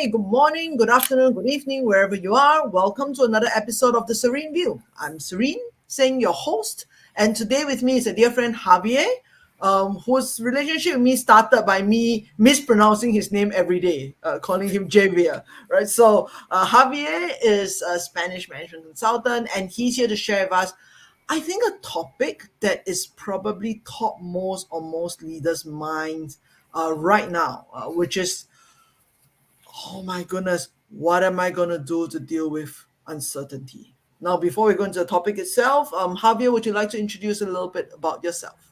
Hi, good morning, good afternoon, good evening, wherever you are. Welcome to another episode of the Serene View. I'm Serene, saying your host, and today with me is a dear friend Javier, whose relationship with me started by me mispronouncing his name every day, calling him Javier. Right. So Javier is a Spanish management consultant, and he's here to share with us I think a topic that is probably topmost on most leaders' minds right now, which is, oh my goodness, what am I going to do to deal with uncertainty? Now, before we go into the topic itself, Javier, would you like to introduce a little bit about yourself?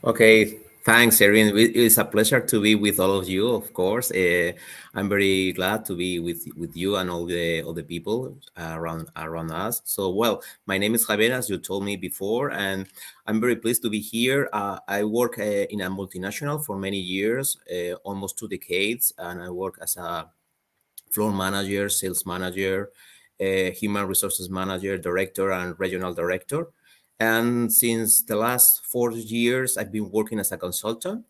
Okay, thanks, Serene. It's a pleasure to be with all of you. Of course, I'm very glad to be with you and all the people around us. So, well, my name is Javier, as you told me before, and I'm very pleased to be here. I work in a multinational for many years, almost 2 decades, and I work as a floor manager, sales manager, human resources manager, director, and regional director. And since the last 4 years, I've been working as a consultant,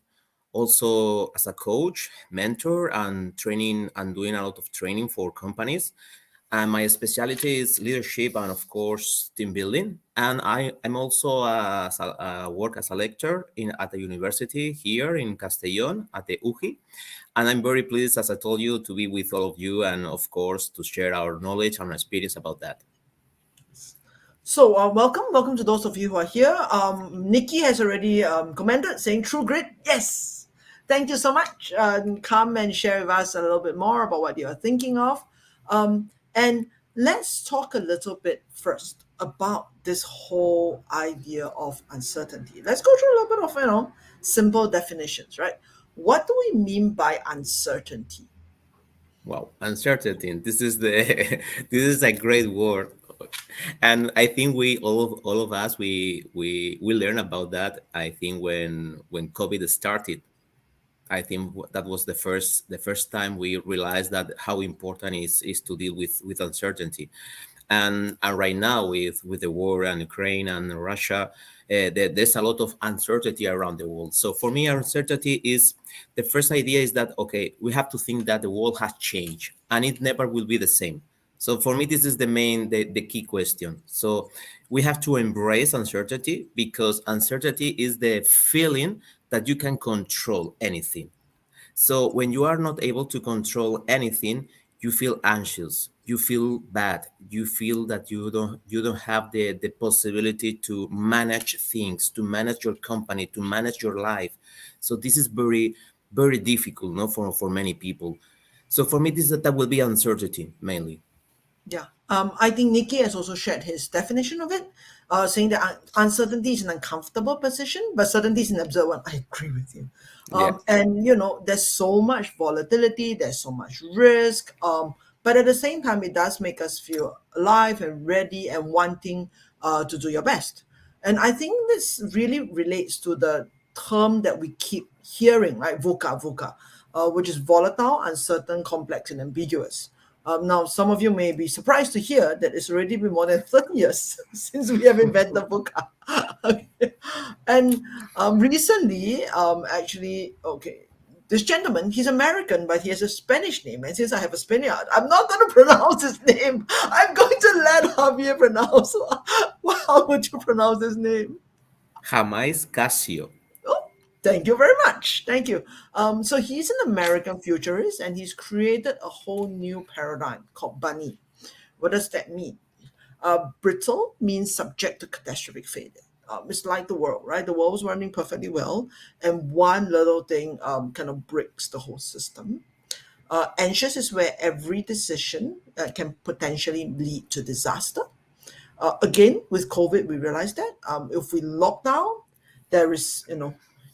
also as a coach, mentor, and training and doing a lot of training for companies. And my specialty is leadership and, of course, team building. And I'm also work as a lecturer at the university here in Castellón at the UJI. And I'm very pleased, as I told you, to be with all of you and, of course, to share our knowledge and experience about that. So, welcome to those of you who are here. Nikki has already commented saying true grit. Yes. Thank you so much. Come and share with us a little bit more about what you are thinking of. And let's talk a little bit first about this whole idea of uncertainty. Let's go through a little bit of, simple definitions, right? What do we mean by uncertainty? Wow, uncertainty. This is the this is a great word, and I think we all of us we learn about that. I think when COVID started, I think that was the first time we realized that how important is to deal with uncertainty, and right now with the war in Ukraine and Russia, there's a lot of uncertainty around the world. So for me, uncertainty is the first idea is that okay, we have to think that the world has changed and it never will be the same. So for me, this is the key question. So we have to embrace uncertainty because uncertainty is the feeling that you can control anything. So when you are not able to control anything, you feel anxious, you feel bad, you feel that you don't have the possibility to manage things, to manage your company, to manage your life. So this is very difficult, no, for many people. So for me, that will be uncertainty mainly. Yeah. I think Nikki has also shared his definition of it, saying that uncertainty is an uncomfortable position, but certainty is an absurd one. I agree with you. Yeah. And, there's so much volatility, there's so much risk, but at the same time, it does make us feel alive and ready and wanting to do your best. And I think this really relates to the term that we keep hearing, right? VUCA, which is volatile, uncertain, complex, and ambiguous. Now, some of you may be surprised to hear that it's already been more than 30 years since we have invented the VUCA. Okay. And recently, actually, okay, this gentleman, he's American, but he has a Spanish name. And since I have a Spaniard, I'm not going to pronounce his name. I'm going to let Javier pronounce. How would you pronounce his name? Jamás Casio. Oh, thank you very much. Thank you. So he's an American futurist and he's created a whole new paradigm called Bunny. What does that mean? Brittle means subject to catastrophic failure. It's like the world, right? The world was running perfectly well, and one little thing kind of breaks the whole system. Anxious is where every decision can potentially lead to disaster. Again, with COVID, we realized that if we lock down, there is,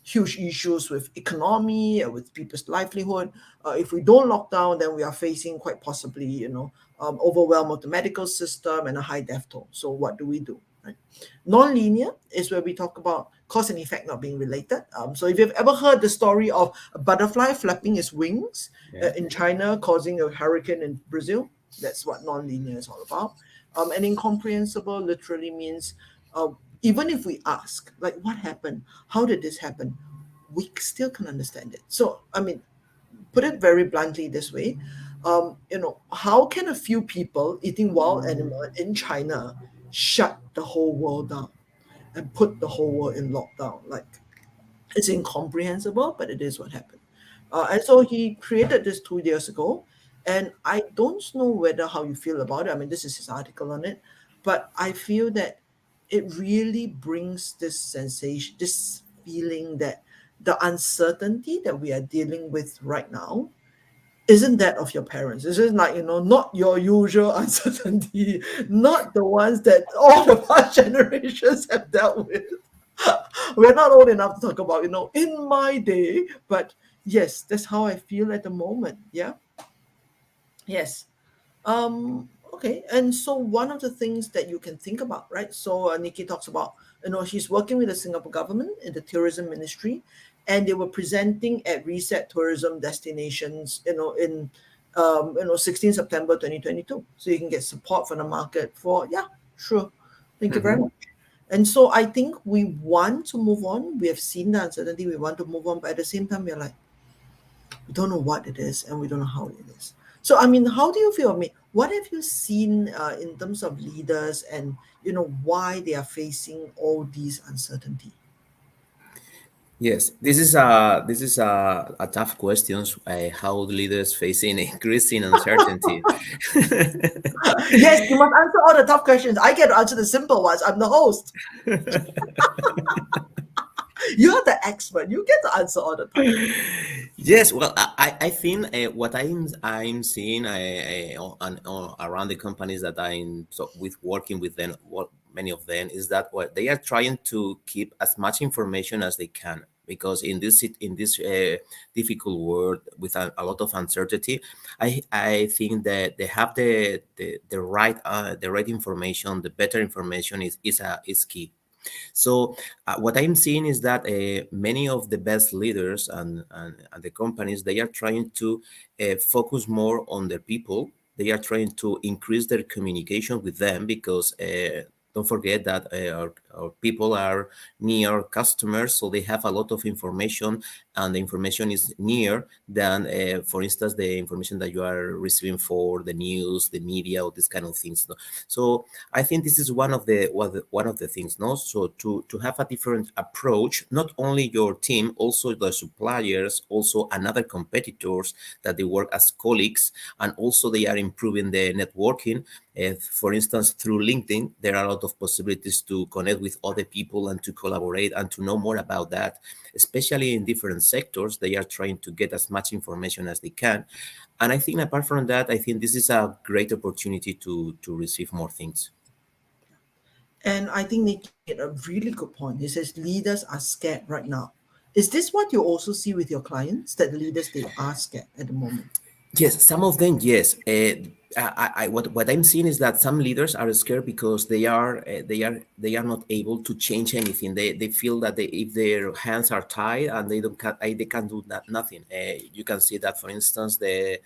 huge issues with economy, with people's livelihood. If we don't lock down, then we are facing quite possibly, overwhelm of the medical system and a high death toll. So what do we do? Right? Non-linear is where we talk about cause and effect not being related. So if you've ever heard the story of a butterfly flapping its wings Yeah. in China, causing a hurricane in Brazil, that's what non-linear is all about. And incomprehensible literally means uh, even if we ask, like, what happened? How did this happen? We still can understand it. So, I mean, put it very bluntly this way. How can a few people eating wild animal in China shut the whole world down and put the whole world in lockdown? Like, it's incomprehensible, but it is what happened. And so he created this 2 years ago, and I don't know whether how you feel about it. I mean, this is his article on it, but I feel that it really brings this sensation, this feeling that the uncertainty that we are dealing with right now isn't that of your parents. It's just like, not your usual uncertainty, not the ones that all the past generations have dealt with. We're not old enough to talk about, in my day, but yes, that's how I feel at the moment. Yeah. Yes. Okay. And so one of the things that you can think about, right? So Nikki talks about, she's working with the Singapore government in the tourism ministry, and they were presenting at Reset Tourism Destinations, in 16 September 2022. So you can get support from the market for, yeah, sure. Thank you very Mhm. much. And so I think we want to move on. We have seen the uncertainty. We want to move on, but at the same time, we're like, we don't know what it is and we don't know how it is. So, I mean, how do you feel? I mean, what have you seen in terms of leaders and, why they are facing all these uncertainty? Yes, this is a tough question. How leaders facing increasing uncertainty. Yes, you must answer all the tough questions. I get to answer the simple ones. I'm the host. You're the expert. You get to answer all the tough ones. Yes, well, I think what I'm seeing around the companies that I'm with working with them, what many of them is that what they are trying to keep as much information as they can, because in this difficult world with a lot of uncertainty, I think that they have the right information, the better information is key. So what I'm seeing is that many of the best leaders and the companies, they are trying to focus more on their people. They are trying to increase their communication with them because don't forget that our people are near customers, so they have a lot of information, and the information is near than, for instance, the information that you are receiving for the news, the media, or this kind of things. No? So I think this is one of the things, no. So to have a different approach, not only your team, also the suppliers, also another competitors that they work as colleagues, and also they are improving the networking. For instance, through LinkedIn, there are a lot of possibilities to connect with other people and to collaborate and to know more about that. Especially in different sectors, they are trying to get as much information as they can. And I think apart from that, I think this is a great opportunity to receive more things. And I think Nick made a really good point. He says leaders are scared right now. Is this what you also see with your clients? That the leaders, they are scared at the moment? Yes, some of them, yes. What I'm seeing is that some leaders are scared because they are not able to change anything. They feel that if their hands are tied and they can't do nothing. You can see that, for instance, the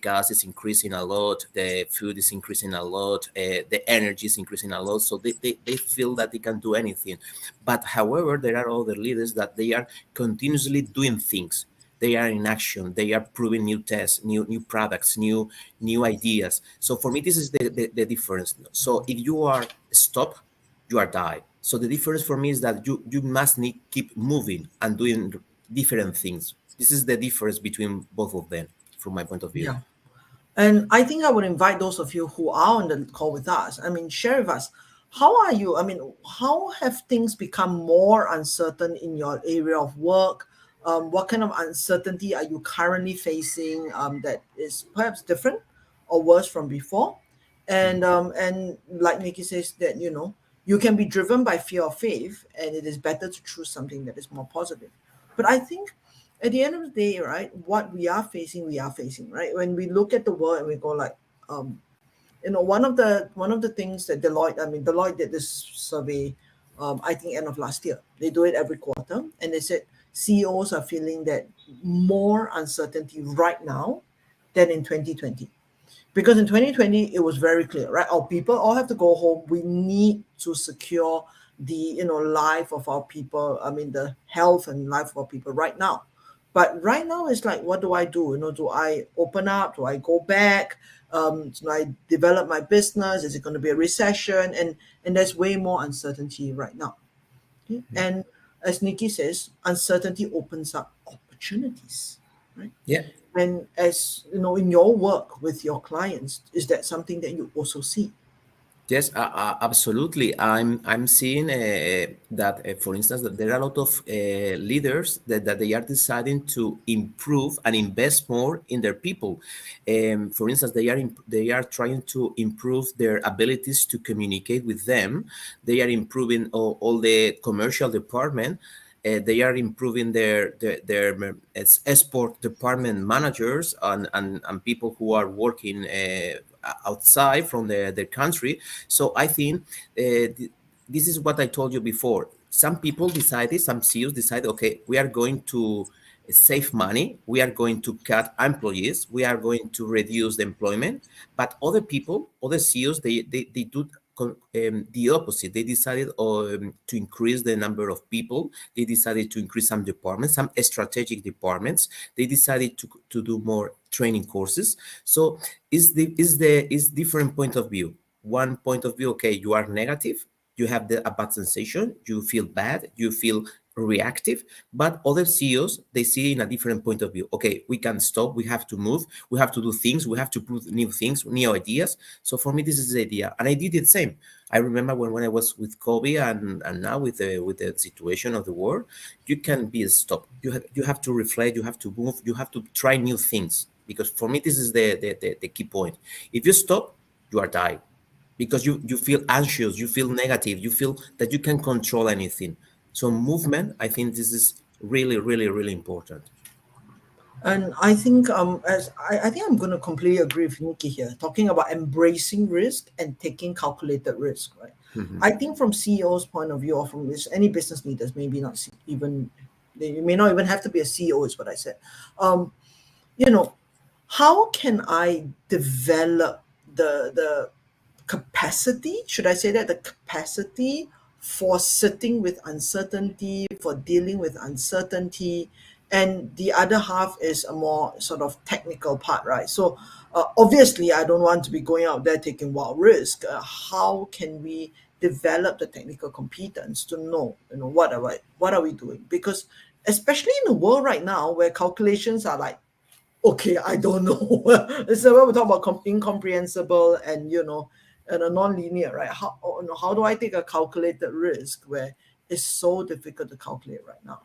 gas is increasing a lot, the food is increasing a lot, the energy is increasing a lot. So they feel that they can do anything. But however, there are other leaders that they are continuously doing things. They are in action. They are proving new tests, new products, new ideas. So for me, this is the difference. So if you are stop, you are die. So the difference for me is that you must need keep moving and doing different things. This is the difference between both of them, from my point of view. Yeah. And I think I would invite those of you who are on the call with us. I mean, share with us, how are you? I mean, how have things become more uncertain in your area of work? What kind of uncertainty are you currently facing that is perhaps different or worse from before? And like Nikki says, that you can be driven by fear or faith, and it is better to choose something that is more positive. But I think at the end of the day, right, what we are facing, right? When we look at the world and we go like, um, one of the things that Deloitte did this survey, I think end of last year. They do it every quarter, and they said CEOs are feeling that more uncertainty right now than in 2020. Because in 2020 it was very clear, right? Our people all have to go home. We need to secure the life of our people. I mean, the health and life of our people right now. But right now, it's like, what do I do? Do I open up? Do I go back? Do I develop my business? Is it going to be a recession? And there's way more uncertainty right now. Okay? And as Nikki says, uncertainty opens up opportunities, right? Yeah. And as in your work with your clients, is that something that you also see? Yes, absolutely. I'm seeing that, for instance, that there are a lot of leaders that they are deciding to improve and invest more in their people. For instance, they are trying to improve their abilities to communicate with them. They are improving all the commercial department. They are improving their export department managers and people who are working outside from their country. So I think this is what I told you before. Some people decided, some CEOs decided, okay, we are going to save money, we are going to cut employees, we are going to reduce the employment. But other people, other CEOs, they do the opposite. They decided to increase the number of people. They decided to increase some departments, some strategic departments. They decided to do more training courses. So is different point of view. One point of view, okay, you are negative, you have a bad sensation, you feel bad, you feel reactive. But other CEOs, they see in a different point of view. Okay, we can stop, we have to move, we have to do things, we have to prove new things, new ideas. So for me, this is the idea, and I did the same. I remember when I was with COVID, and now with the situation of the world, you can be stopped. You have to reflect, you have to move, you have to try new things. Because for me, this is the key point. If you stop, you are dying, because you feel anxious, you feel negative, you feel that you can control anything. So movement, I think this is really, really, really important. And I think I think I'm going to completely agree with Nikki here, talking about embracing risk and taking calculated risk, right? Mhm. I think from CEO's point of view, or from any business leaders, maybe not even, they may not even have to be a CEO, is what I said. Um, you know, how can I develop the capacity, should I say that, the capacity for sitting with uncertainty, for dealing with uncertainty. And the other half is a more sort of technical part, right? So obviously I don't want to be going out there taking wild risk. How can we develop the technical competence to know, what are we doing? Because especially in the world right now, where calculations are like, okay, I don't know. So when we talk about incomprehensible and and a non-linear, right? How do I take a calculated risk where it's so difficult to calculate right now?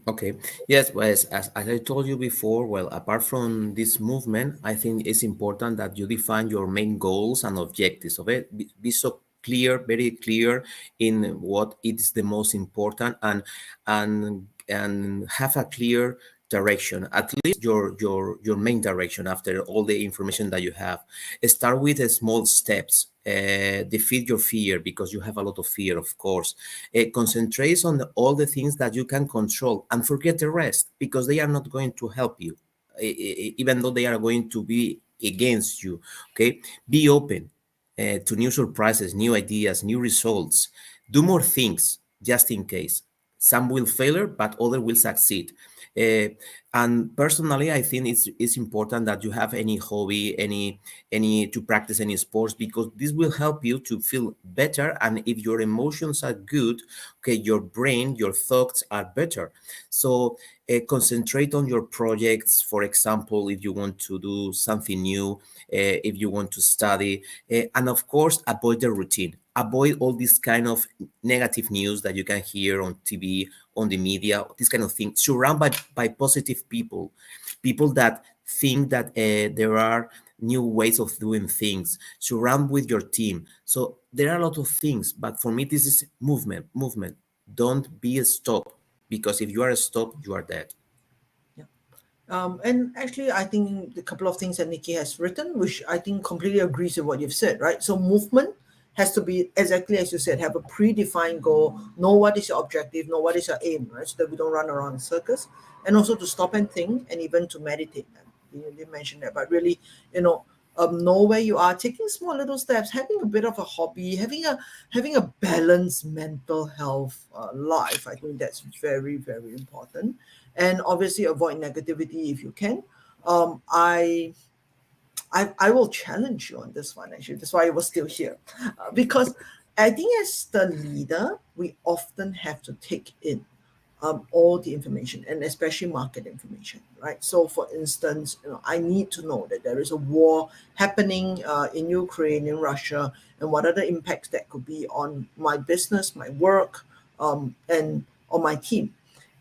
Okay. Yes, well, as I told you before, well, apart from this movement, I think it's important that you define your main goals and objectives of it. Be so clear, very clear in what is the most important, and have a clear direction, at least your main direction after all the information that you have. Start with small steps. Defeat your fear, because you have a lot of fear, of course. Concentrate on all the things that you can control and forget the rest, because they are not going to help you, even though they are going to be against you. Okay, be open to new surprises, new ideas, new results. Do more things just in case. Some will fail, but other will succeed. Uh, and personally, I think it's important that you have any hobby, any to practice any sports, because this will help you to feel better. And if your emotions are good, okay, your brain, your thoughts are better. So concentrate on your projects. For example, if you want to do something new, if you want to study, and of course, avoid the routine. Avoid all this kind of negative news that you can hear on TV, on the media, this kind of thing. Surround by positive people, people that think that there are new ways of doing things. Surround with your team. So there are a lot of things, but for me, this is movement. Movement. Don't be a stop, because if you are a stop, you are dead. Yeah. And actually, I think the couple of things that Nikki has written, which I think completely agrees with what you've said, right? So movement has to be exactly as you said, have a predefined goal, know what is your objective, know what is your aim, right? So that we don't run around in circles, and also to stop and think, and even to meditate. You mentioned that, but really, know where you are, taking small little steps, having a bit of a hobby, having a balanced mental health life. I think that's very, very important. and obviously avoid negativity if you can. Um, I I will challenge you on this one actually. That's why I was still here, because I think as the leader, we often have to take in all the information and especially market information, right? So, for instance, I need to know that there is a war happening in Ukraine, in Russia, and what are the impacts that could be on my business, my work, and on my team.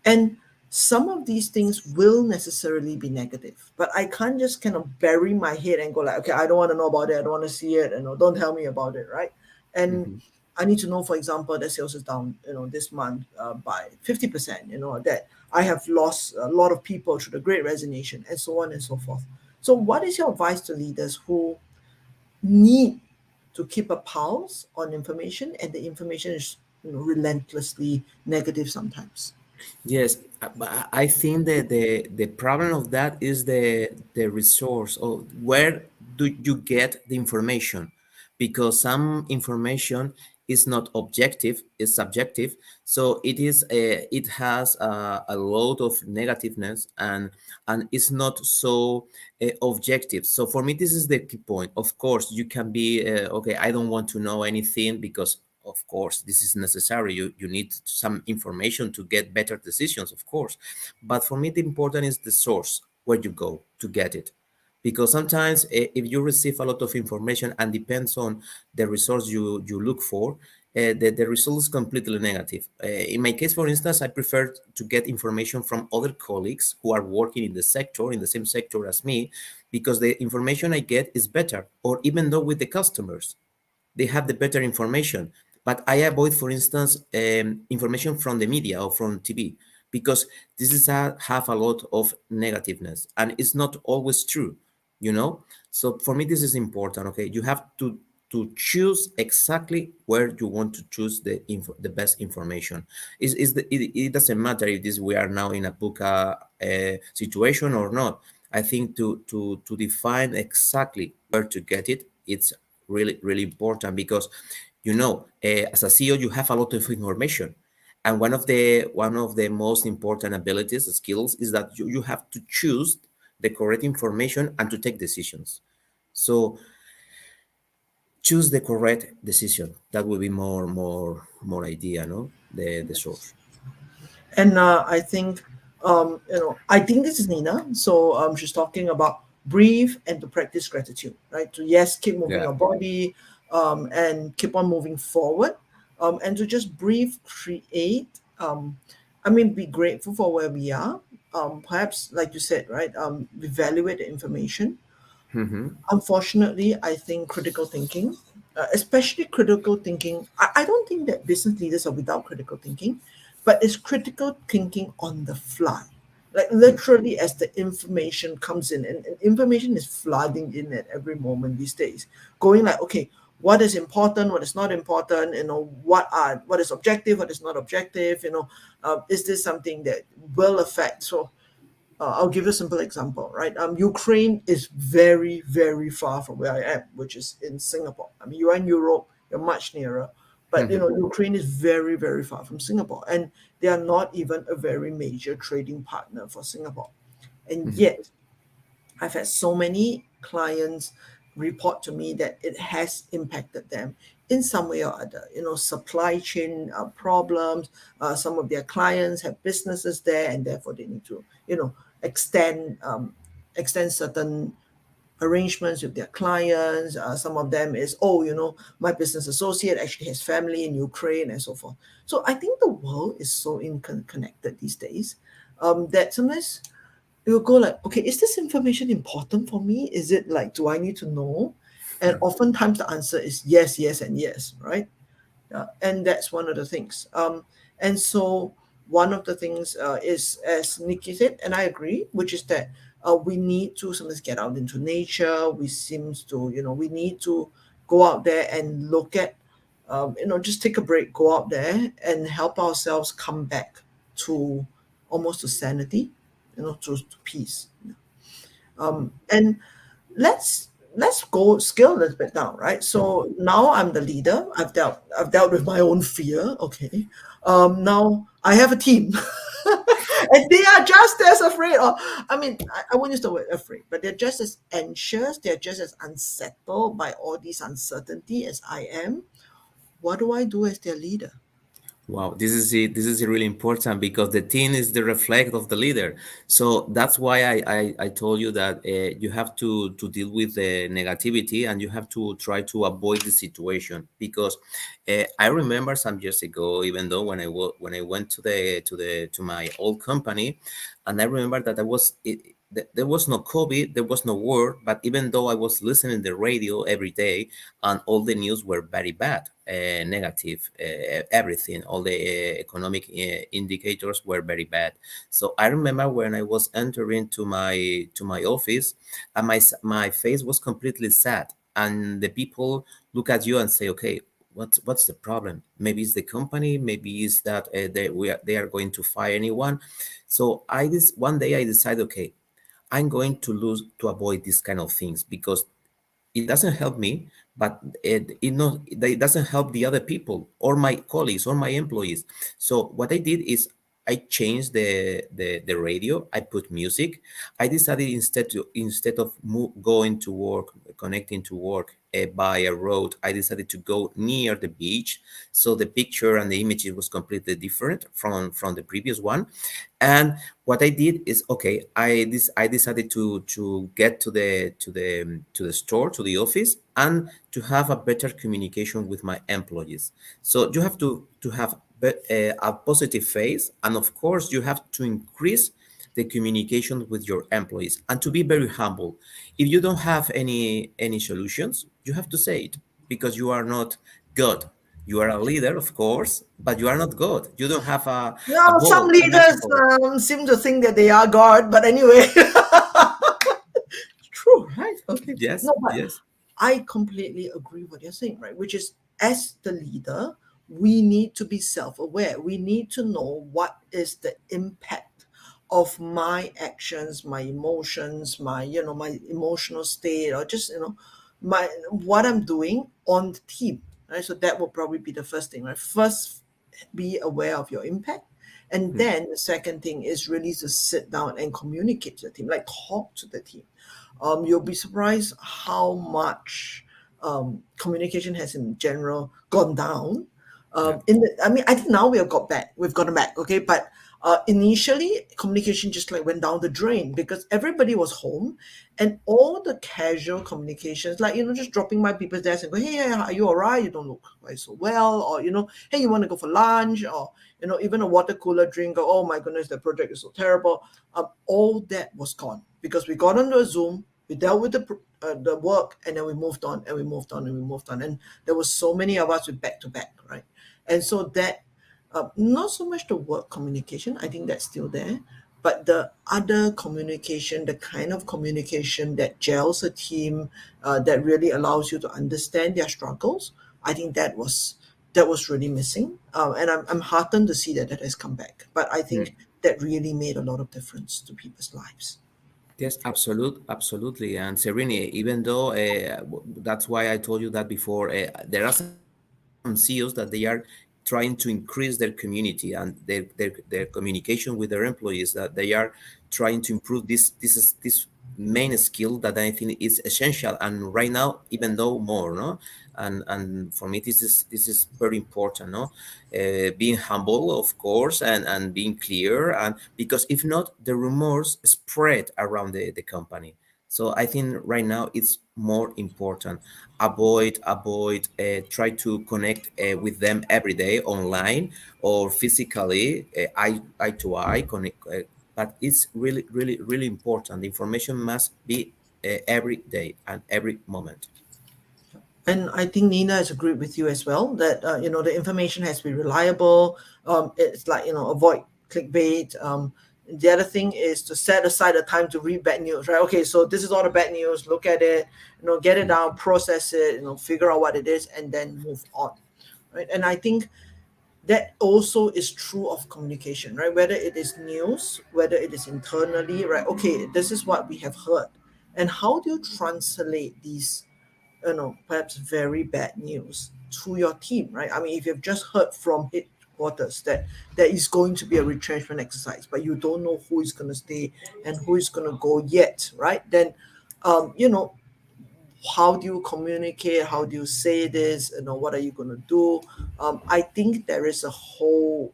And some of these things will necessarily be negative, but I can't just kind of bury my head and go like, okay, I don't want to know about it. I don't want to see it. And don't tell me about it, right? And Hmm. I need to know, for example, that sales is down, this month by 50%, that I have lost a lot of people through the great resignation and so on and so forth. So what is your advice to leaders who need to keep a pulse on information and the information is, relentlessly negative sometimes? Yes, but I think that the problem of that is the resource, or where do you get the information? Because some information is not objective, it's subjective. So it has a lot of negativeness, and it's not so objective. So for me, this is the key point. Of course, you can be okay. I don't want to know anything because of course this is necessary. You need some information to get better decisions, of course, but for me the important is the source where you go to get it, because sometimes if you receive a lot of information and depends on the resource you look for, the result is completely negative. In my case, for instance, I prefer to get information from other colleagues who are working in the sector, in the same sector as me, because the information I get is better, or even though with the customers they have the better information. But I avoid, for instance, information from the media or from TV, because this is have a lot of negativeness and it's not always true, you know. So for me, this is important. Okay, you have to choose exactly where you want to choose the best information. It doesn't matter if this we are now in a book situation or not. I think to define exactly where to get it, it's really important, because as a CEO you have a lot of information, and one of the most important abilities, skills, is that you have to choose the correct information and to take decisions. So choose the correct decision. That will be more idea, no, the source. And I think, I think this is Nina. So she's talking about breathe and to practice gratitude, right? To yes, keep moving Yeah. your body, and keep on moving forward, and to just breathe, create. I mean, be grateful for where we are. Perhaps, like you said, right? Evaluate the information. Mm-hmm. Unfortunately, I think critical thinking, especially critical thinking, I don't think that business leaders are without critical thinking, but it's critical thinking on the fly. Like literally, as the information comes in, and information is flooding in at every moment these days, going like, okay, what is important, what is not important, what is objective, what is not objective, is this something that will affect? So I'll give you a simple example, right? Ukraine is very, very far from where I am, which is in Singapore. I mean, you are in Europe, you're much nearer, but Ukraine is very, very far from Singapore, and they are not even a very major trading partner for Singapore. And yet, I've had so many clients report to me that it has impacted them in some way or other. Supply chain problems. Some of their clients have businesses there, and therefore they need to, extend extend certain arrangements with their clients. Some of them is, oh, my business associate actually has family in Ukraine and so forth. So I think the world is so interconnected these days, that sometimes you will go like, okay, is this information important for me? Is it like, do I need to know? And oftentimes the answer is yes, yes, and yes, right? Yeah, and that's one of the things. And so one of the things is, as Nikki said, and I agree, which is that we need to sometimes get out into nature. We need to go out there and look at, just take a break, go out there and help ourselves come back to almost to sanity, to peace. And let's go scale a little bit down, right? So now I'm the leader. I've dealt with my own fear. Okay. Now I have a team. And they are just as afraid, or I mean, I won't use the word afraid, but they're just as anxious, they're just as unsettled by all this uncertainty as I am. What do I do as their leader? Wow, this is it. This is really important because the team is the reflect of the leader. So that's why I told you that you have to deal with the negativity and you have to try to avoid the situation because I remember some years ago, even though when I went to my old company, and I remember that there was no COVID, there was no war, but even though I was listening the radio every day, and all the news were very bad, negative, everything, all the economic indicators were very bad. So I remember when I was entering to my office, and my face was completely sad, and the people look at you and say, okay, what's the problem? Maybe it's the company, maybe it's that they are going to fire anyone. So I this one day I decided, okay, I'm going to lose to avoid these kind of things because it doesn't help me, but it doesn't help the other people or my colleagues or my employees. So what I did is I changed the radio. I put music. I decided instead of going to work, connecting to work by a road, I decided to go near the beach. So the picture and the image was completely different from the previous one. And what I did is, okay, I decided to get to the store, to the office, and to have a better communication with my employees. So you have to have a positive face, and of course you have to increase the communication with your employees and to be very humble. If you don't have any solutions, you have to say it because you are not God. You are a leader, of course, but you are not God. You don't have a No, some ball, a magic leaders ball. seem to think that they are God, but anyway. True, right? Okay. Yes, No, but yes. I completely agree what you're saying, right? Which is, as the leader, we need to be self-aware. We need to know what is the impact of my actions, my emotions, my emotional state, or just my what I'm doing on the team. Right. So that will probably be the first thing, right? First, be aware of your impact. And Mm, then the second thing is really to sit down and communicate to the team, like talk to the team. You'll be surprised how much communication has in general gone down. yeah. I mean, I think now we've gotten back, okay, but initially communication just like went down the drain because everybody was home, and all the casual communications, like just dropping by people's desk and go, hey, are you all right? You don't look quite so well, or hey, you want to go for lunch, or even a water cooler drink, or oh my goodness, the project is so terrible. All that was gone because we got onto a Zoom, we dealt with the work, and then we moved on and we moved on and we moved on, and there was so many of us with back to back, right? And so that not so much the work communication, I think that's still there, but the other communication, the kind of communication that gels a team, that really allows you to understand their struggles, I think that was really missing, and I'm heartened to see that that has come back. But I think that really made a lot of difference to people's lives. Yes, absolutely. And Serene, even though that's why I told you that before, there are some CEOs that they are trying to increase their community and their communication with their employees, that they are trying to improve this main skill that I think is essential. And right now, even though more, no? And for me, this is very important, no? Being humble, of course, and being clear, and because if not, the rumors spread around the company. So I think right now it's more important. Try to connect with them every day online or physically, eye to eye, connect. But it's really, really, really important. The information must be every day and every moment. And I think Nina has agreed with you as well that the information has to be reliable. It's like avoid clickbait. The other thing is to set aside a time to read bad news. Right? Okay, so this is all the bad news. Look at it. Get it down, process it. Figure out what it is, and then move on. Right? And I think that also is true of communication, right? Whether it is news, whether it is internally, right? Okay, this is what we have heard, and how do you translate these perhaps very bad news to your team, right? I mean, if you've just heard from headquarters that there is going to be a retrenchment exercise, but you don't know who is going to stay and who is going to go yet, right? Then, you know, how do you communicate? How do you say this? You know, what are you going to do? I think there is a whole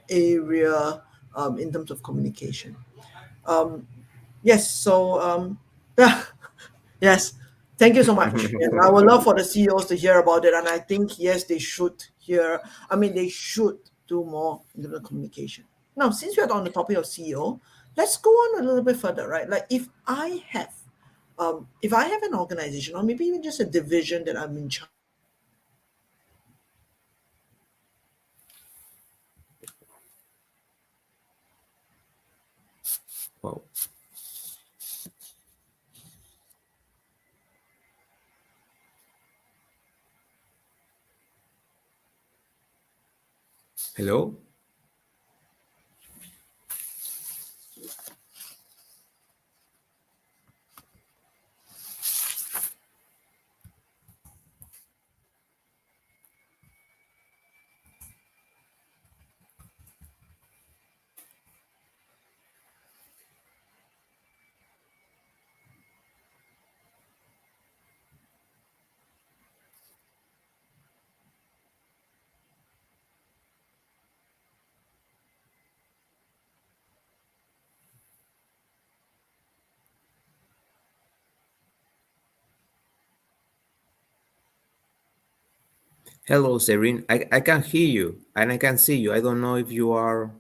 area in terms of communication. Um, yes, so yeah, yes. Thank you so much. Yes, I would love for the CEOs to hear about it, and I think yes, they should hear. I mean, they should do more in terms of communication. Now, since we're on the topic of CEO, let's go on a little bit further, right? Like if I have an organization or maybe even just a division that I'm in charge. Wow. Hello. Hello, Serene. I can hear you and I can see you. I don't know if you are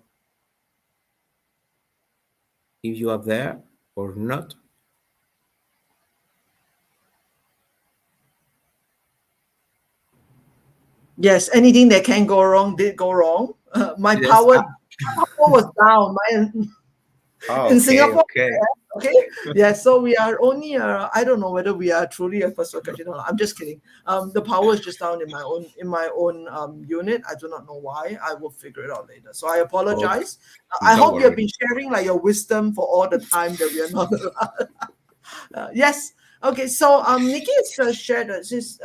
there or not. Yes, anything that can go wrong did go wrong. My Yes. power was down. My in Okay, Singapore. okay. Okay, yeah. So we are only. I don't know whether we are truly a first world country. No, I'm just kidding. The power is just down in my own unit. I do not know why. I will figure it out later. So I Okay. apologize. I Don't hope you have worry. been sharing like your wisdom for all the time that we are not. Yes. Okay. So Nikki has shared this.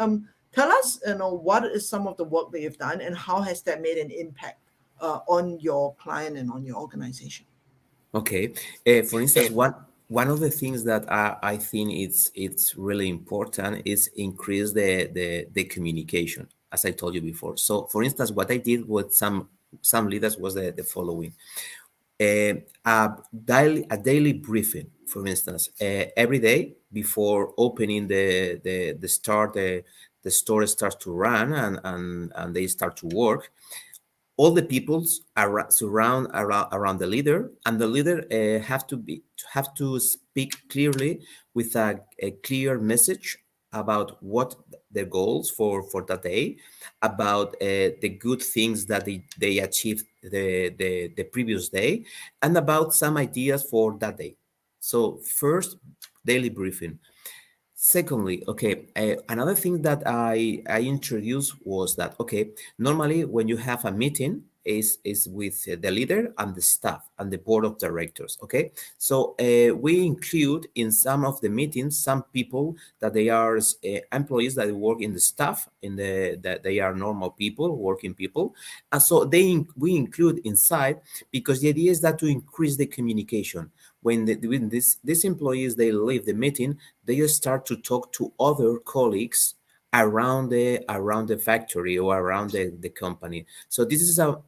Tell us, you know, what is some of the work that you've done and how has that made an impact on your client and on your organization. Okay. For instance, one of the things that I think it's really important is increase the communication, as I told you before. So, for instance, what I did with some leaders was the following: a daily briefing, for instance, every day before opening the store starts to run and they start to work. All the peoples surround around the leader, and the leader have to speak clearly with a clear message about what the goals for that day, about the good things that they achieved the previous day, and about some ideas for that day. So first, daily briefing. Secondly, okay, another thing that I introduced was that, okay, normally when you have a meeting is with the leader and the staff and the board of directors. Okay, so we include in some of the meetings some people that they are employees that work in the staff in the that they are normal people, working people, and so we include inside, because the idea is that to increase the communication. When these employees they leave the meeting, they start to talk to other colleagues around the factory or around the company. So this is a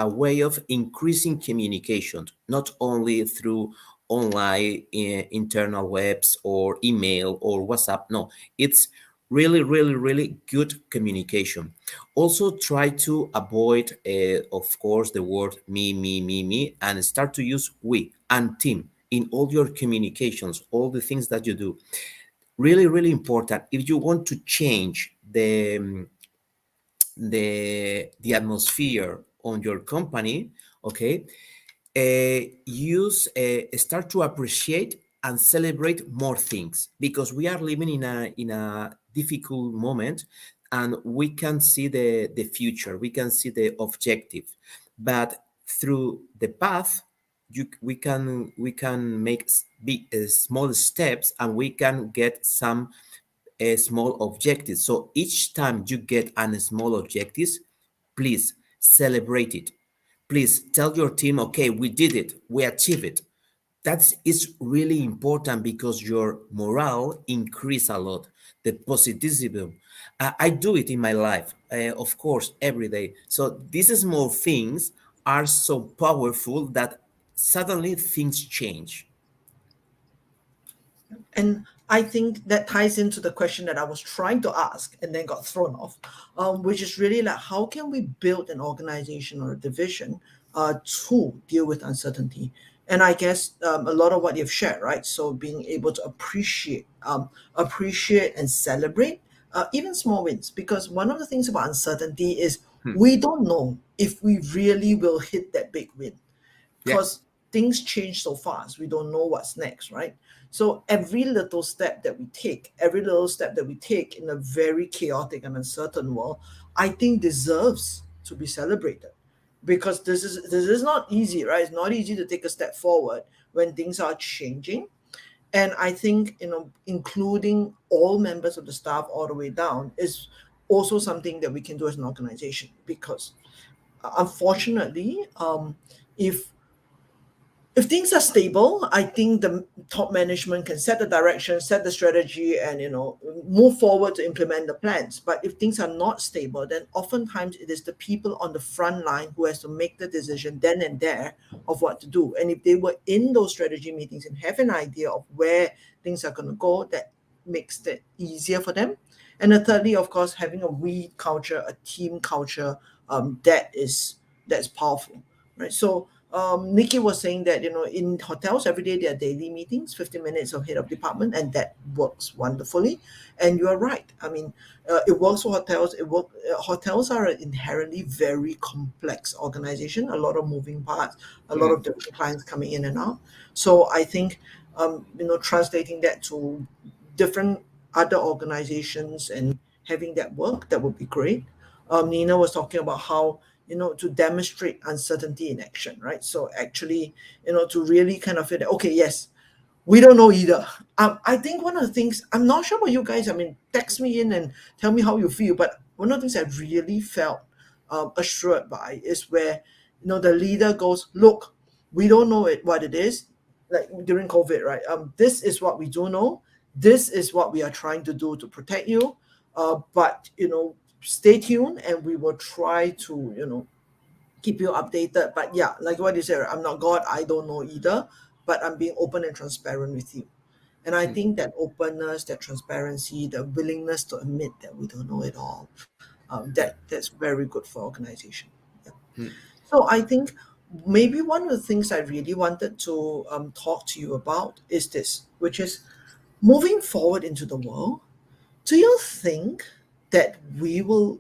way of increasing communication, not only through online internal webs or email or WhatsApp. No, it's really good communication. Also try to avoid of course the word me, and start to use we and team in all your communications, all the things that you do. Really important if you want to change the atmosphere on your company. Okay, use start to appreciate and celebrate more things, because we are living in a difficult moment, and we can see the future, we can see the objective, but through the path we can make big small steps, and we can get some small objectives. So each time you get a small objectives, please celebrate it. Please tell your team, okay, we did it, we achieved it. That is really important because your morale increase a lot. The positivism. I do it in my life, of course, every day. So these small things are so powerful that suddenly things change. And I think that ties into the question that I was trying to ask and then got thrown off, which is really like how can we build an organization or a division to deal with uncertainty? And I guess a lot of what you've shared, right? So being able to appreciate and celebrate even small wins, because one of the things about uncertainty is we don't know if we really will hit that big win Yeah. because things change so fast. We don't know what's next, right? So every little step that we take in a very chaotic and uncertain world, I think deserves to be celebrated because this is not easy, right? It's not easy to take a step forward when things are changing. And I think, including all members of the staff all the way down is also something that we can do as an organization because unfortunately, if things are stable, I think the top management can set the direction, set the strategy, and move forward to implement the plans. But if things are not stable, then oftentimes it is the people on the front line who has to make the decision then and there of what to do. And if they were in those strategy meetings and have an idea of where things are going to go, that makes that easier for them. And then thirdly, of course, having a we culture, a team culture, that's powerful, right? So Nikki was saying that in hotels every day there are daily meetings, 15 minutes of head of department, and that works wonderfully. And you are right. I mean, it works for hotels. Hotels are an inherently very complex organization. A lot of moving parts, a lot of different clients coming in and out. So I think translating that to different other organizations and having that work, that would be great. Nina was talking about how to demonstrate uncertainty in action, right? So actually, to really kind of feel that, okay, yes, we don't know either. I think one of the things, I'm not sure about you guys, I mean, text me in and tell me how you feel, but one of the things I really felt assured by is where, the leader goes, look, we don't know what it is, like during COVID, right? This is what we do know. This is what we are trying to do to protect you. But, stay tuned and we will try to, keep you updated. But yeah, like what you said, I'm not God, I don't know either, but I'm being open and transparent with you. And I think that openness, that transparency, the willingness to admit that we don't know it all, Yeah. that's very good for organization. Yeah. So I think maybe one of the things I really wanted to talk to you about is this, which is moving forward into the world. Do you think that we will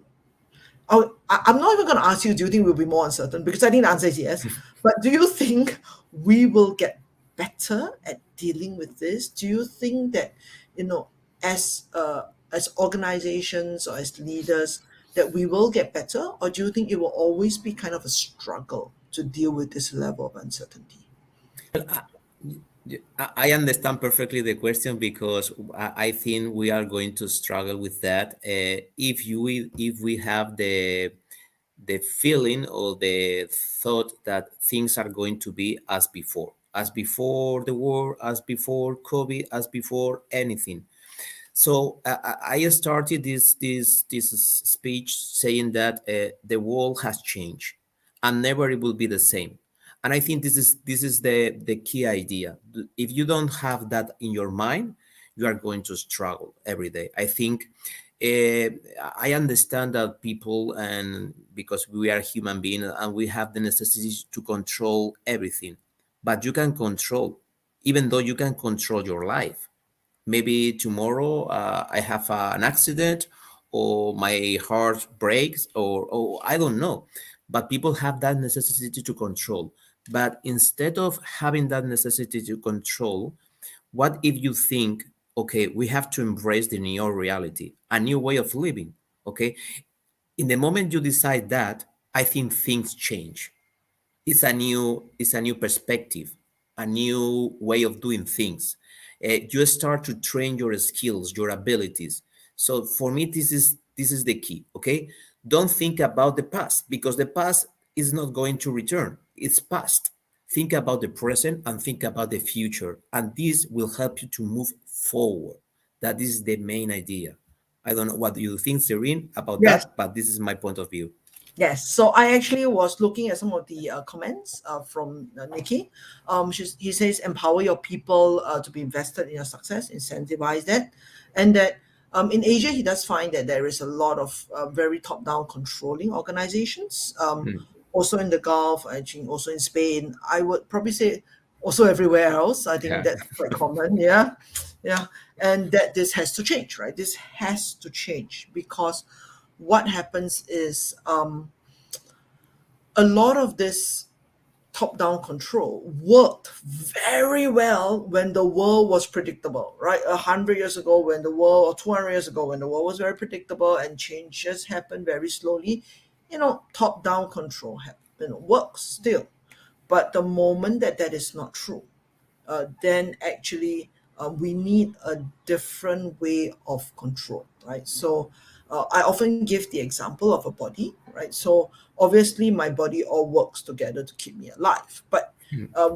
I'm not even going to ask you, do you think we'll be more uncertain? Because I think the answer is yes. But do you think we will get better at dealing with this? Do you think that, as organizations or as leaders, that we will get better? Or do you think it will always be kind of a struggle to deal with this level of uncertainty? I understand perfectly the question because I think we are going to struggle with that. If we have the feeling or the thought that things are going to be as before the war, as before COVID, as before anything. So I started this speech saying that the world has changed and never it will be the same. And I think this is the key idea. If you don't have that in your mind, you are going to struggle every day. I think uh, I understand that people, and because we are human beings and we have the necessity to control everything, but you can control, even though you can control your life. Maybe tomorrow I have an accident or my heart breaks or I don't know. But people have that necessity to control. But instead of having that necessity to control, what if you think, okay, we have to embrace the new reality, a new way of living? Okay. In the moment you decide that, I think things change. It's a new perspective, a new way of doing things. You start to train your skills, your abilities. So for me, this is the key. Okay, Don't think about the past because the past is not going to return. It's past. Think about the present and think about the future. And this will help you to move forward. That is the main idea. I don't know what you think, Serene, about Yes. that, but this is my point of view. Yes, so I actually was looking at some of the comments from Nikki. He says, empower your people to be invested in your success, incentivize that. And that in Asia, he does find that there is a lot of very top down controlling organizations. Hmm. Also in the Gulf, I think also in Spain. I would probably say also everywhere else. I think Yeah. that's quite common. Yeah. Yeah. And that this has to change, right? This has to change because what happens is a lot of this top down control worked very well when the world was predictable, right? 100 years ago, when the world, or 200 years ago, when the world was very predictable and changes happened very slowly, top down control works still. But the moment that that is not true, then actually we need a different way of control, right? So I often give the example of a body, right? So obviously my body all works together to keep me alive. But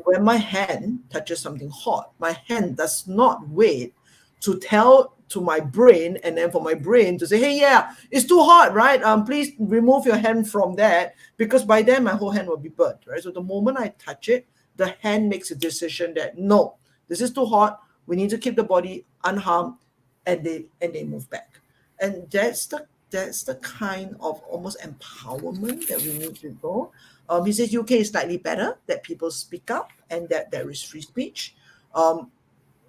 when my hand touches something hot, my hand does not wait to tell to my brain and then for my brain to say, hey, yeah, it's too hot, right? Please remove your hand from that because by then my whole hand will be burnt, right? So the moment I touch it, the hand makes a decision that no, this is too hot. We need to keep the body unharmed, and they move back. And that's the kind of almost empowerment that we need to go. He says UK is slightly better that people speak up and that there is free speech. Um,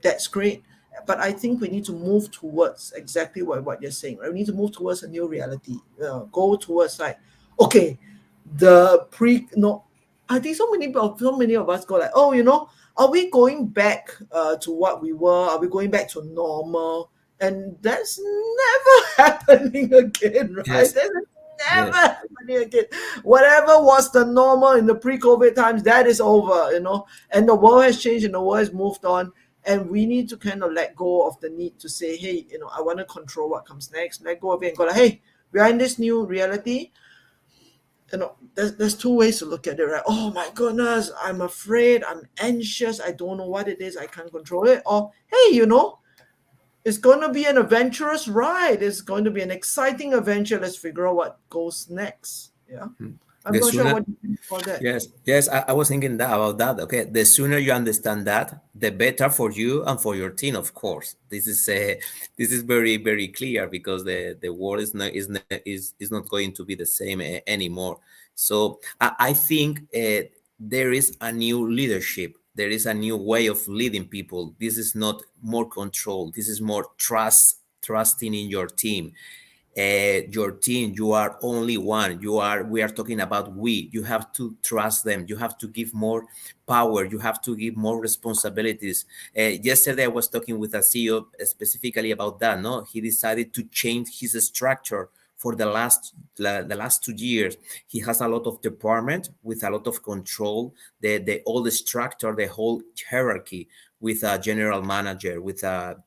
that's great. But I think we need to move towards exactly what you're saying, right? We need to move towards a new reality. Go towards like, okay, the pre no, I think so many of us go like, oh, are we going back to what we were? Are we going back to normal? And that's never happening again, right? Yes. That's never Yes. happening again. Whatever was the normal in the pre-COVID times, that is over. And the world has changed and the world has moved on, and we need to kind of let go of the need to say, hey, I want to control what comes next. Let go of it and go like, hey, we are in this new reality. There's two ways to look at it, right? Oh my goodness, I'm afraid, I'm anxious, I don't know what it is, I can't control it. Or hey, it's going to be an adventurous ride. It's going to be an exciting adventure. Let's figure out what goes next. Yeah. I'm The not sure sooner what you think about that. Yes, yes, I was thinking about that. Okay, the sooner you understand that, the better for you and for your team, of course. This is very very clear because the world is not going to be the same anymore. So I think there is a new leadership. There is a new way of leading people. This is not more control. This is more trusting in your team. You are only one. We are talking about we. You have to trust them. You have to give more power. You have to give more responsibilities. Yesterday I was talking with a CEO specifically about that. No, he decided to change his structure for the last 2 years. He has a lot of department with a lot of control, the all the structure, the whole hierarchy, with a general manager, with a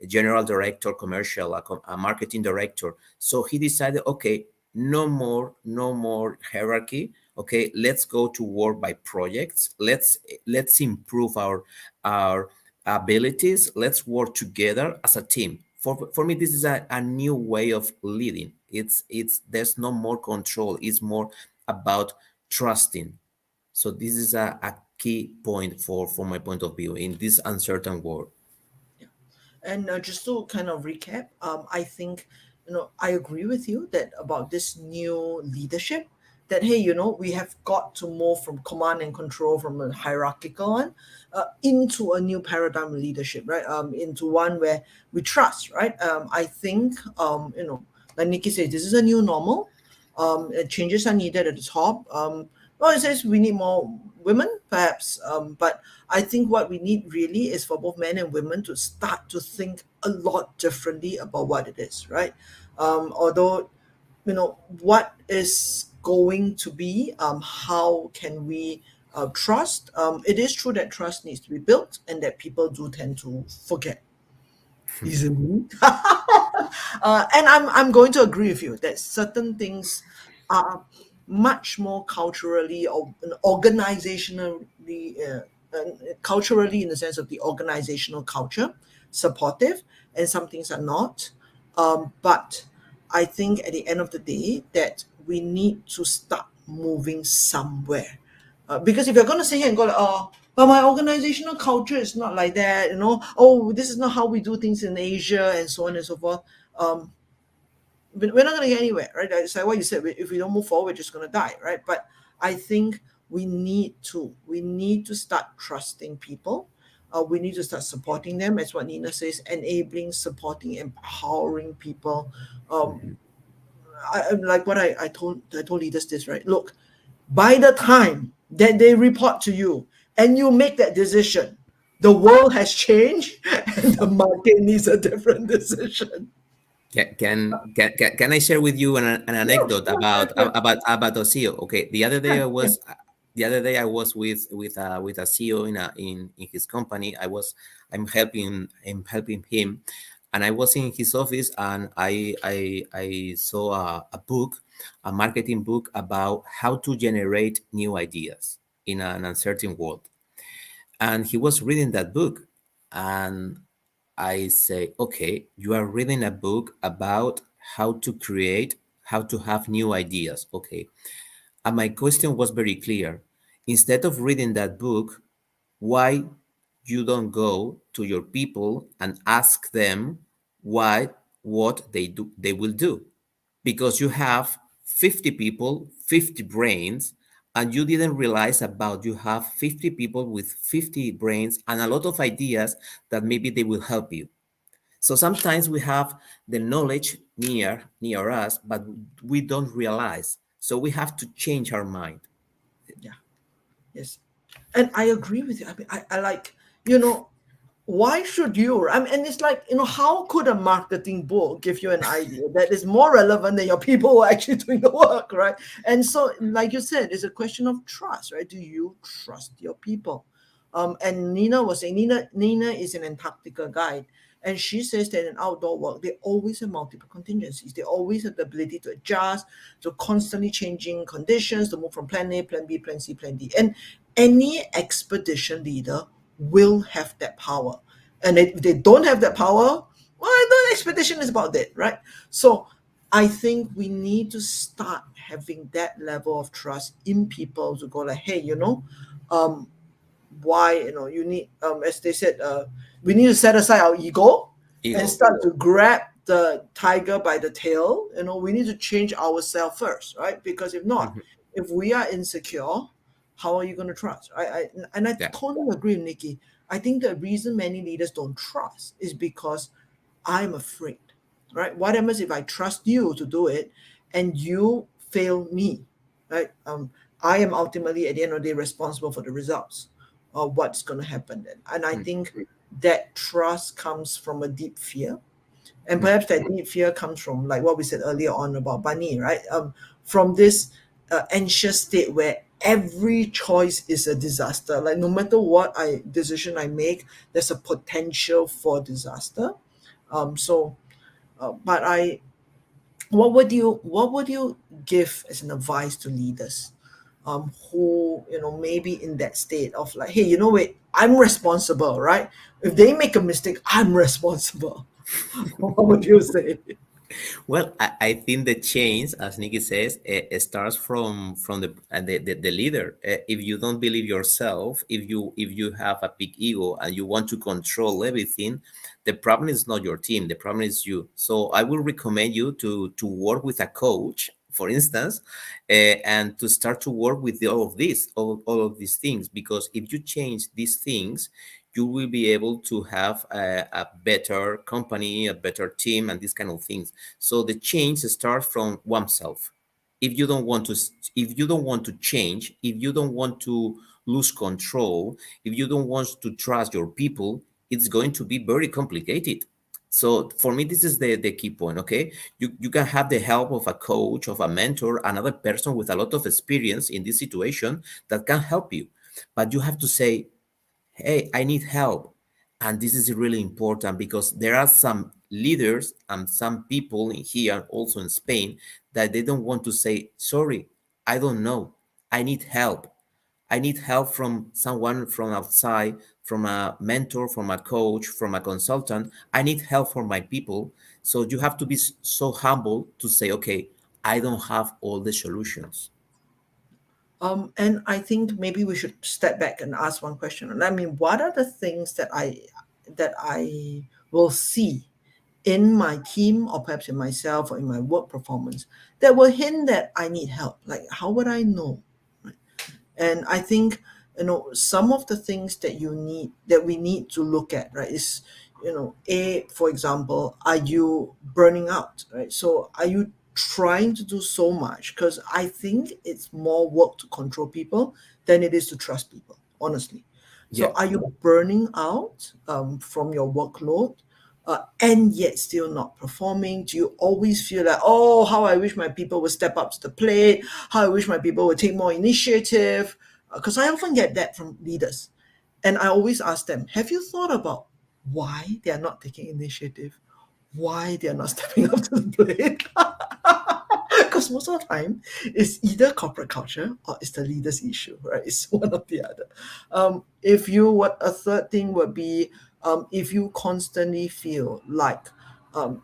general director commercial, a marketing director. So he decided, okay, no more hierarchy. Okay, let's go to work by projects. Let's improve our abilities. Let's work together as a team. For me, this is a new way of leading. It's There's no more control. It's more about trusting. So this is a key point for my point of view in this uncertain world. Yeah. And just to kind of recap, I think, I agree with you that about this new leadership, that, hey, we have got to move from command and control from a hierarchical one into a new paradigm leadership, right? Into one where we trust, right? I think, like Nikki said, this is a new normal. Changes are needed at the top. Well, it says we need more women, perhaps, but I think what we need really is for both men and women to start to think a lot differently about what it is, right? Although, what is going to be, how can we trust? It is true that trust needs to be built and that people do tend to forget easily. And I'm going to agree with you that certain things are much more culturally or organizationally, culturally in the sense of the organizational culture, supportive, and some things are not. But I think at the end of the day that we need to start moving somewhere. Because if you're going to sit here and go, like, oh, but my organizational culture is not like that, oh, this is not how we do things in Asia, and so on and so forth. Um, we're not going to get anywhere, right? It's like what you said. If we don't move forward, we're just going to die, right? But I think we need to start trusting people. We need to start supporting them, as what Nina says, enabling, supporting, empowering people. Um, like what I told leaders this, right? Look, by the time that they report to you and you make that decision, the world has changed and the market needs a different decision. Can I share with you an Yeah, anecdote sure, sure, sure. about a CEO? Okay, Yeah, yeah, the other day I was with a CEO in his company. I'm helping him, and I was in his office, and I saw a book, a marketing book about how to generate new ideas in an uncertain world, and he was reading that book, and I say, okay, you are reading a book about how to create, how to have new ideas. Okay. And my question was very clear. Instead of reading that book, why you don't go to your people and ask them why what they will do? Because you have 50 people, 50 brains, and you didn't realize about you have 50 people with 50 brains and a lot of ideas that maybe they will help you. So sometimes we have the knowledge near us, but we don't realize. So we have to change our mind. yeah. Yes. And I agree with you. I mean, I like, you know, why should you? I mean, and it's like, how could a marketing book give you an idea that is more relevant than your people who are actually doing the work, right? And so, like you said, it's a question of trust, right? Do you trust your people? And Nina was saying, Nina is an Antarctica guide. And she says that in outdoor work, they always have multiple contingencies. They always have the ability to adjust to constantly changing conditions, to move from plan A, plan B, plan C, plan D. And any expedition leader will have that power. And if they don't have that power, well, the expedition is about that, right? So I think we need to start having that level of trust in people to go like, hey, um, why you need as they said, we need to set aside our ego and Ego. start to grab the tiger by the tail. We need to change ourselves first, right? Because if not, Mhm. if we are insecure, how are you going to trust? And I Yeah. totally agree with Nikki. I think the reason many leaders don't trust is because I'm afraid, right? What happens if I trust you to do it and you fail me, right? I am ultimately at the end of the day responsible for the results of what's going to happen then. And I Mm, think that trust comes from a deep fear. And mm. perhaps that deep fear comes from, like what we said earlier on about Bunny, right? From this anxious state where every choice is a disaster. Like no matter what decision I make, there's a potential for disaster. But what would you give as an advice to leaders, who maybe in that state of like, hey, wait, I'm responsible, right? If they make a mistake, I'm responsible. What would you say? Well, I think the change, as Nikki says, starts from the leader. If you don't believe yourself, if you have a big ego and you want to control everything, the problem is not your team. The problem is you. So I will recommend you to work with a coach, for instance, and to start to work with all of these things. Because if you change these things, you will be able to have a better company, a better team, and these kind of things. So the change starts from oneself. If you don't want to change, if you don't want to lose control, if you don't want to trust your people, it's going to be very complicated. So for me, this is the key point. Okay, you can have the help of a coach, of a mentor, another person with a lot of experience in this situation that can help you, but you have to say, hey, I need help. And this is really important because there are some leaders and some people in here, also in Spain, that they don't want to say, sorry, I don't know. I need help. I need help from someone from outside, from a mentor, from a coach, from a consultant. I need help for my people. So you have to be so humble to say, okay, I don't have all the solutions. And I think maybe we should step back and ask one question. And I mean, what are the things that I will see in my team, or perhaps in myself, or in my work performance, that will hint that I need help? Like, how would I know? Right? And I think, some of the things that we need to look at, right, is, for example, are you burning out, right? So are you trying to do so much? Because I think it's more work to control people than it is to trust people, honestly. So Yeah. are you burning out from your workload, and yet still not performing? Do you always feel like, oh, how I wish my people would step up to the plate, how I wish my people would take more initiative? Because I often get that from leaders. And I always ask them, have you thought about why they are not taking initiative? Why they are not stepping up to the plate? Because most of the time, it's either corporate culture or it's the leader's issue, right? It's one or the other. If you what A third thing would be, if you constantly feel like, um,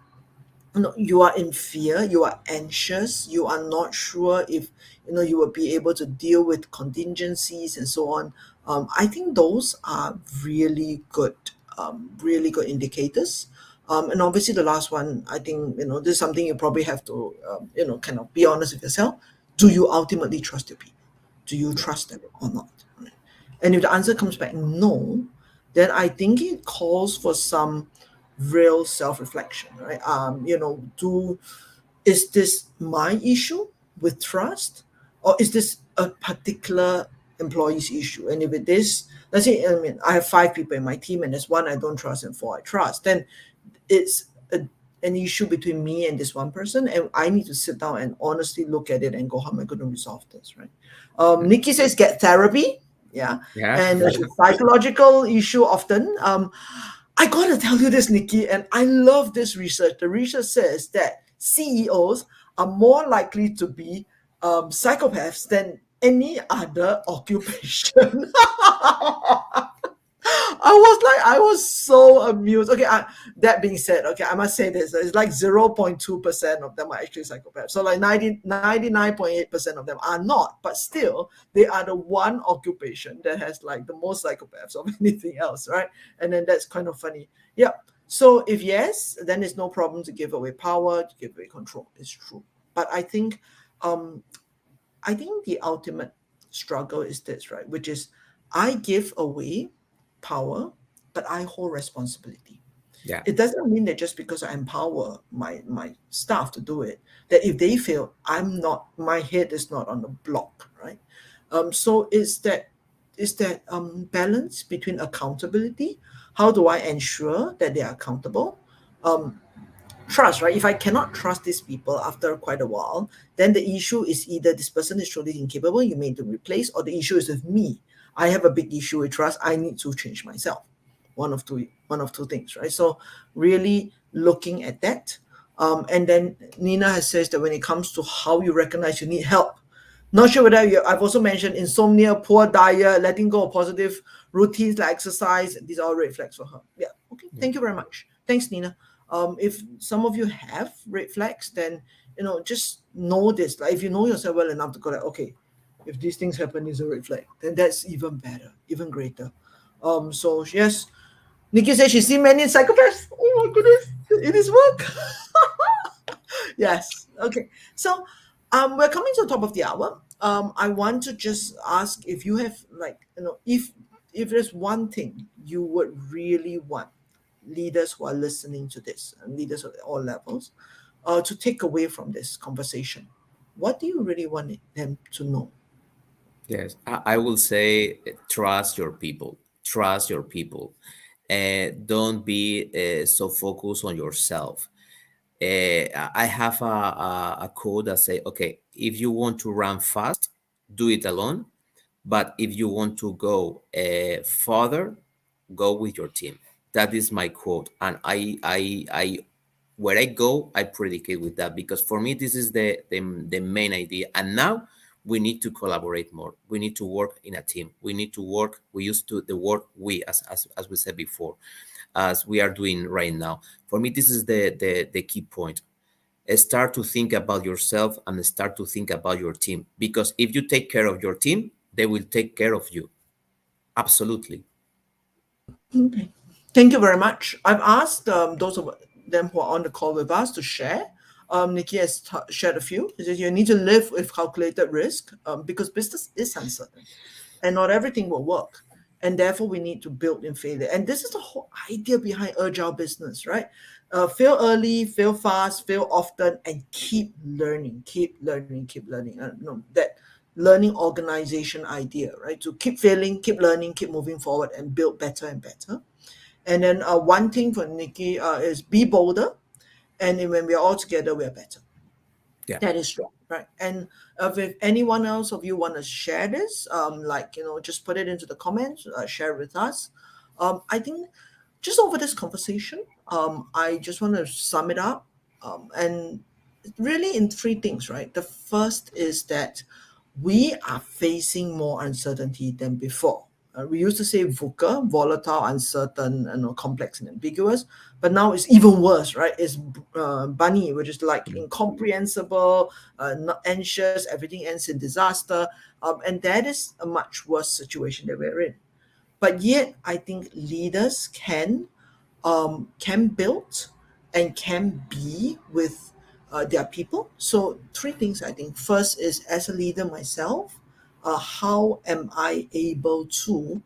you are in fear, you are anxious, you are not sure if you will be able to deal with contingencies and so on. I think those are really good indicators. And obviously the last one, I think, this is something you probably have to, kind of be honest with yourself. Do you ultimately trust your people? Do you Yeah. trust them or not? Right? And if the answer comes back no, then I think it calls for some real self-reflection, right? Do Is this my issue with trust, or is this a particular employee's issue? And if it is, let's say, I mean, I have 5 people in my team, and there's one I don't trust and 4 I trust, then it's an issue between me and this one person, and I need to sit down and honestly look at it and go, how am I going to resolve this, right? Nikki says get therapy. Yeah. Yeah. And it's a psychological issue often. I gotta tell you this, Nikki, and I love this research. The research says that CEOs are more likely to be psychopaths than any other occupation. I was so amused. Okay, that being said, okay, I must say this: it's like 0.2% of them are actually psychopaths. So like 99.8% of them are not, but still, they are the one occupation that has like the most psychopaths of anything else, right? And then that's kind of funny. Yeah. So if yes, then it's no problem to give away power, to give away control. It's true. But um, I think the ultimate struggle is this, right? Which is, I give away power, but I hold responsibility. Yeah. It doesn't mean that just because I empower my staff to do it, that if they fail, my head is not on the block, right? So it's that balance between accountability. How do I ensure that they are accountable? Um, Trust, right? If I cannot trust these people after quite a while, then the issue is either this person is truly incapable, you need to replace, or the issue is with me. I have a big issue with trust. I need to change myself. One of two things, right? So really looking at that. And then Nina has says that when it comes to how you recognize you need help, not sure whether I've also mentioned insomnia, poor diet, letting go of positive routines like exercise. These are all red flags for her. Yeah. Okay. Yeah. Thank you very much. Thanks, Nina. If some of you have red flags, then just know this. Like, if you know yourself well enough to go like, okay, if these things happen, is a red flag. Then that's even better, even greater. So yes, Nikki says she's seen many psychopaths. Oh my goodness, it is work. Yes. Okay. So, we're coming to the top of the hour. I want to just ask if you have, like, if there's one thing you would really want leaders who are listening to this, and leaders at all levels, to take away from this conversation, what do you really want them to know? Yes, I will say trust your people. Trust your people. Don't be so focused on yourself. I have a code that say, okay, if you want to run fast, do it alone. But if you want to go further, go with your team. That is my quote, and I where I go, I predicate with that, because for me this is the main idea. And now we need to collaborate more. We need to work in a team. We need to work. We used to the word we, as we said before, as we are doing right now. For me, this is the key point. Start to think about yourself and start to think about your team, because if you take care of your team, they will take care of you. Absolutely. Okay. Thank you very much. I've asked those of them who are on the call with us to share. Nikki has shared a few. She says you need to live with calculated risk because business is uncertain and not everything will work. And therefore, we need to build in failure. And this is the whole idea behind agile business, right? Fail early, fail fast, fail often, and keep learning, keep learning, keep learning. No, that learning organization idea, right? To keep failing, keep learning, keep moving forward, and build better and better. And then one thing for Nikki is be bolder, and then when we're all together, we're better. Yeah. That is right. And if anyone else of you want to share this, like just put it into the comments, share it with us. I think just over this conversation, I just want to sum it up, and really in three things, right? The first is that we are facing more uncertainty than before. We used to say VUCA, volatile, uncertain, complex and ambiguous, but now it's even worse, right? It's bunny, which is like incomprehensible, not anxious, everything ends in disaster, and that is a much worse situation that we're in. But yet, I think leaders can build and can be with their people. So three things I think. First is as a leader myself, how am I able to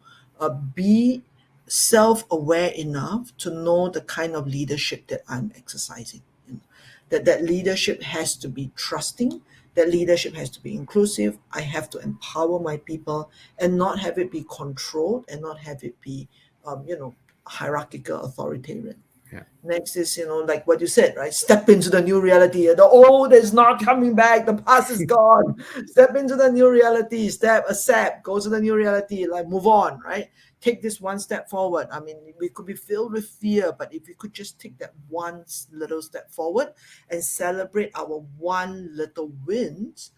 be self-aware enough to know the kind of leadership that I'm exercising? That leadership has to be trusting, that leadership has to be inclusive. I have to empower my people and not have it be controlled and not have it be hierarchical authoritarian. Yeah. Next is, like what you said, right? Step into the new reality. The old is not coming back. The past is gone. Step into the new reality. Accept, go to the new reality, like move on, right? Take this one step forward. I mean, we could be filled with fear, but if we could just take that one little step forward and celebrate our one little wins,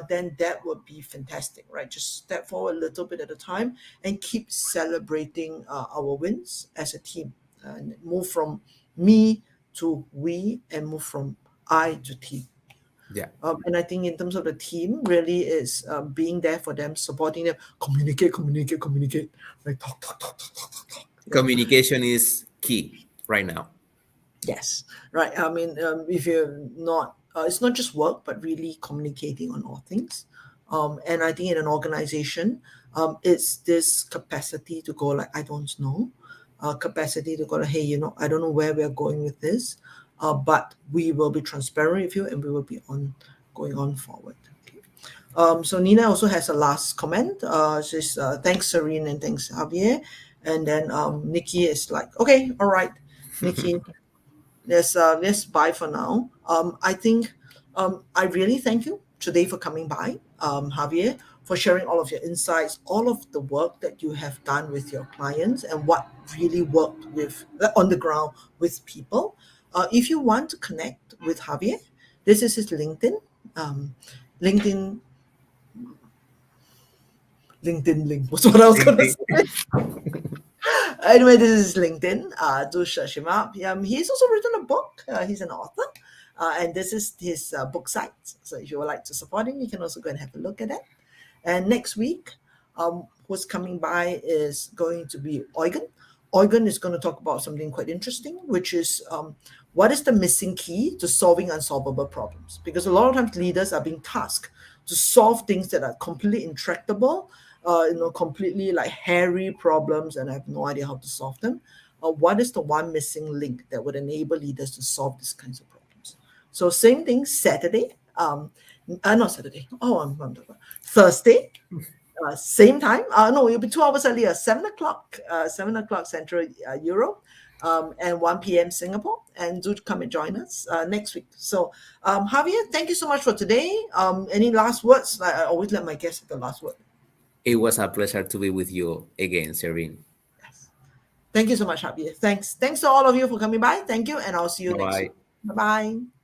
then that would be fantastic, right? Just step forward a little bit at a time and keep celebrating our wins as a team and move from me to we and move from I to team. Yeah. And I think in terms of the team, really is being there for them, supporting them, communicate, communicate, communicate, like talk, talk, talk, talk, talk, talk, talk. Communication is key right now. Yes, right. I mean, if you're not, it's not just work, but really communicating on all things. And I think in an organization, it's this capacity to go like, I don't know, capacity to go like, hey, I don't know where we are going with this, but we will be transparent with you and we will be going on forward. Okay. So Nina also has a last comment. She's thanks Serene and thanks Javier. And then Nikki is like, okay, all right, Nikki, let's bye for now. I think I really thank you today for coming by, Javier, for sharing all of your insights, all of the work that you have done with your clients, and what really worked with on the ground with people. If you want to connect with Javier, this is his LinkedIn. Um, LinkedIn, LinkedIn link was what I was going to LinkedIn. say. Anyway, this is LinkedIn. Do search him up. He's also written a book. He's an author. And this is his book site. So if you would like to support him, you can also go and have a look at it. And next week, who's coming by is going to be Eugen. Eugen is going to talk about something quite interesting, which is what is the missing key to solving unsolvable problems? Because a lot of times leaders are being tasked to solve things that are completely intractable, completely like hairy problems, and I have no idea how to solve them. What is the one missing link that would enable leaders to solve these kinds of problems? So same thing Saturday. Not Saturday. Oh, I'm Thursday. Same time. No, it'll be 2 hours earlier. 7 o'clock. 7 o'clock Central Europe. And 1 p.m. Singapore, and do come and join us next week. So, Javier, thank you so much for today. Any last words? I always let my guests have the last word. It was a pleasure to be with you again, Serene. Yes. Thank you so much, Javier. Thanks to all of you for coming by. Thank you, and I'll see you Bye next bye. week. Bye bye.